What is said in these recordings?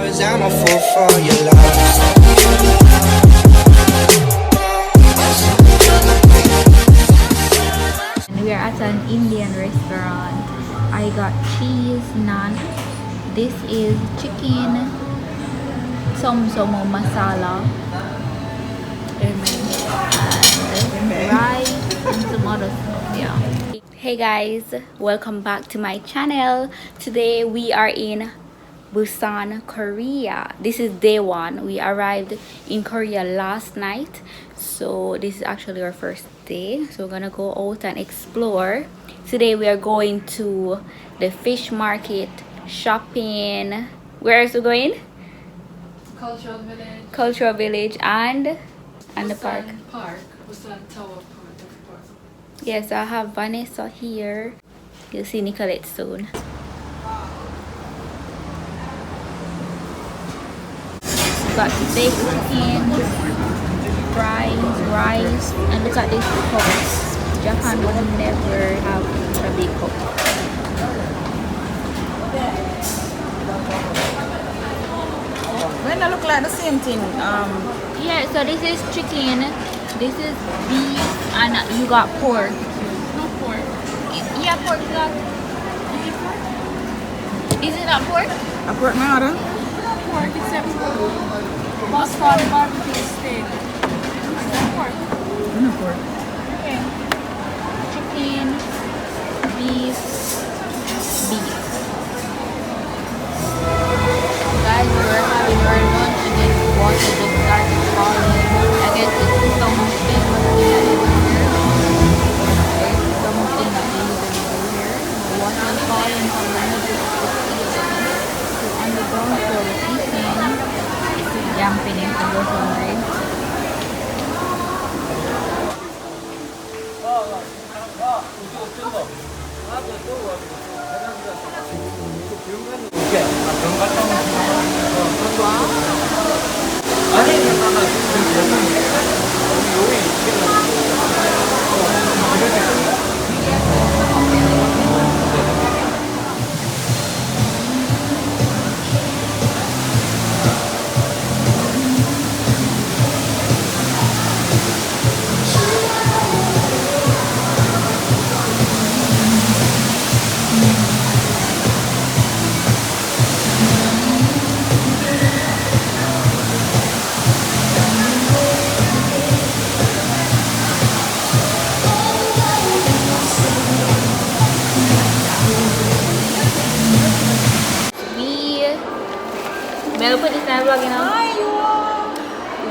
'cause I'm a fool for your love. We are at an Indian restaurant. I got cheese naan. This is chicken somsomo masala. Amen. And rice and some other stuff. Yeah. Hey guys, welcome back to my channel. Today we are in Busan, Korea. This is day one. We arrived in Korea last night, so this is actually our first day. So we're gonna go out and explore. Today we are going to the fish market, shopping. Where else we going? Cultural Village. Cultural Village and the park. Busan Tower Park. Yes, I have Vanessa here. You'll see Nicolette soon. Got baked chicken, fries, rice, and look at these cups. Japan will never have a big cup. When they look like the same thing, Yeah, so this is chicken, this is beef, and you got pork. No pork. Yeah, pork. You got. Is it not pork? I put my order. Pork except mustard barbecue steak. No pork. No pork. Okay. Chicken, beef. Guys, we were having our lunch and then water just started falling. I guess it's something that they were here. There's something that they were here. The water was falling from the middle of the ceiling. So on the ground floor was eating. It's dampening to go hungry.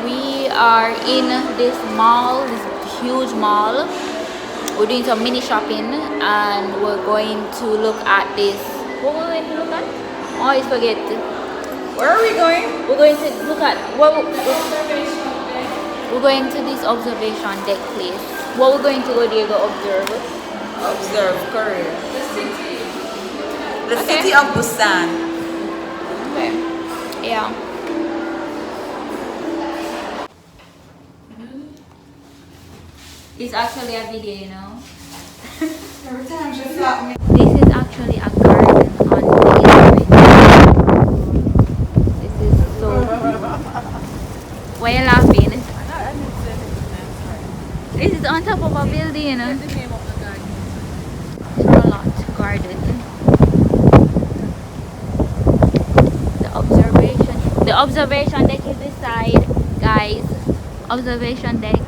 We are in this mall, this huge mall. We're doing some mini shopping and we're going to look at this. What we're going to look at? Oh, I forget. Where are we going? We're going to look at we're going to this observation deck place. What we're going to go there go observe? Observe Korea. The city. The Okay. city of Busan. Okay. Yeah. It's actually a video, you know. Every time she slap me. This is actually a garden on the internet. This is so. Why you laughing? This is on top of a building, you know. The name of the garden. Charlotte Garden. The observation deck is this side, guys. Observation deck.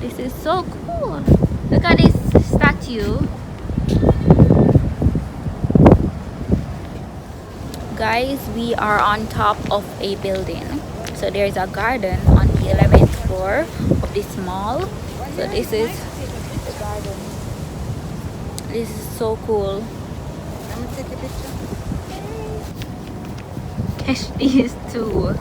This is so cool. Look at this statue. Guys, we are on top of a building. So there's a garden on the 11th floor of this mall. So this is the garden. This is so cool. Let me take a picture. Catch these two.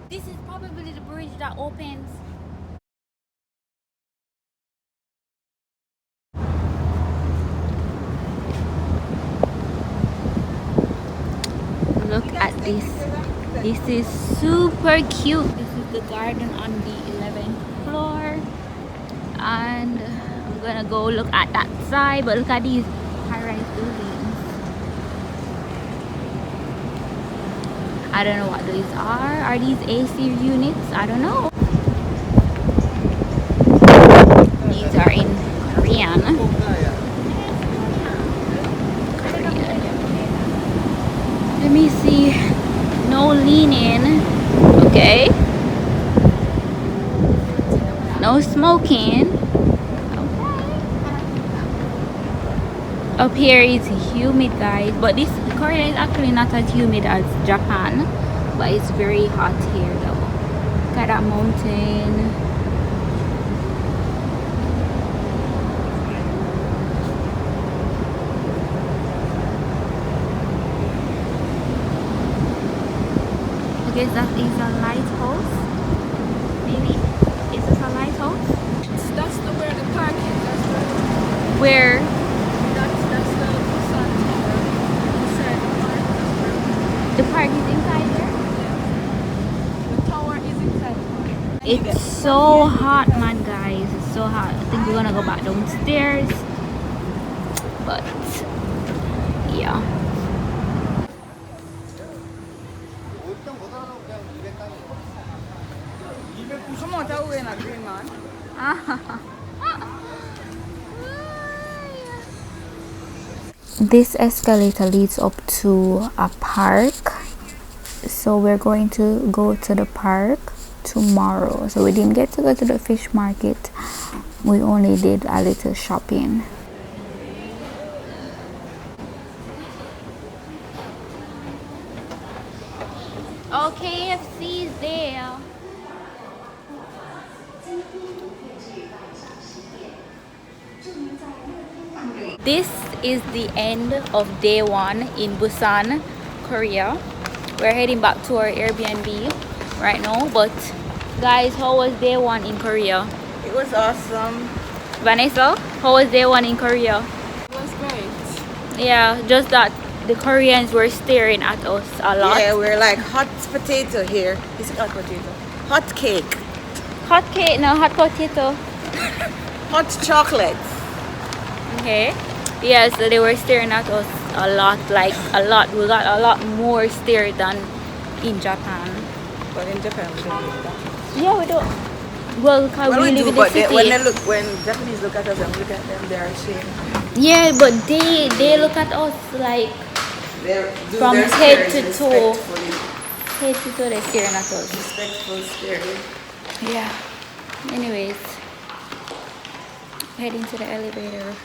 This is probably the bridge that opens this. This is super cute. This is the garden on the 11th floor. And I'm gonna go look at that side. But look at these high-rise buildings. I don't know what these are. Are these AC units? I don't know. These are in Korean. Let me see. No leaning. Okay. No smoking. Okay. Up here is humid, guys. But this Korea is actually not as humid as Japan. But it's very hot here though. Look at that mountain. I guess that is a lighthouse. Maybe? Is this a lighthouse? That's the where the park is. That's Where? that's the Busan Tower. Inside the park. The park is inside there? The tower is inside the park. It's so hot, man, guys. It's so hot. I think we're gonna go back downstairs. But, yeah. This escalator leads up to a park, so we're going to go to the park tomorrow. So we didn't get to go to the fish market, we only did a little shopping. Oh, KFC is there. This is the end of day 1 in Busan, Korea. We're heading back to our Airbnb right now. But guys, how was day 1 in Korea? It was awesome. Vanessa, how was day 1 in Korea? It was great. Yeah, just that the Koreans were staring at us a lot. Yeah, we're like hot potato here. Is it hot potato? Hot cake. Hot cake, no, hot potato. Hot chocolate. Okay. Yeah, so they were staring at us a lot, like a lot. We got a lot more stare than in Japan. But in Japan we don't do that. Yeah, we don't. Well, because Well, we we live do, in the but city. when Japanese look at us and look at them, they are ashamed. Yeah, but they look at us like They're from their head stares to toe. respectfully. Head to toe, they're staring at us. Respectful staring. Yeah. Anyways, heading to the elevator.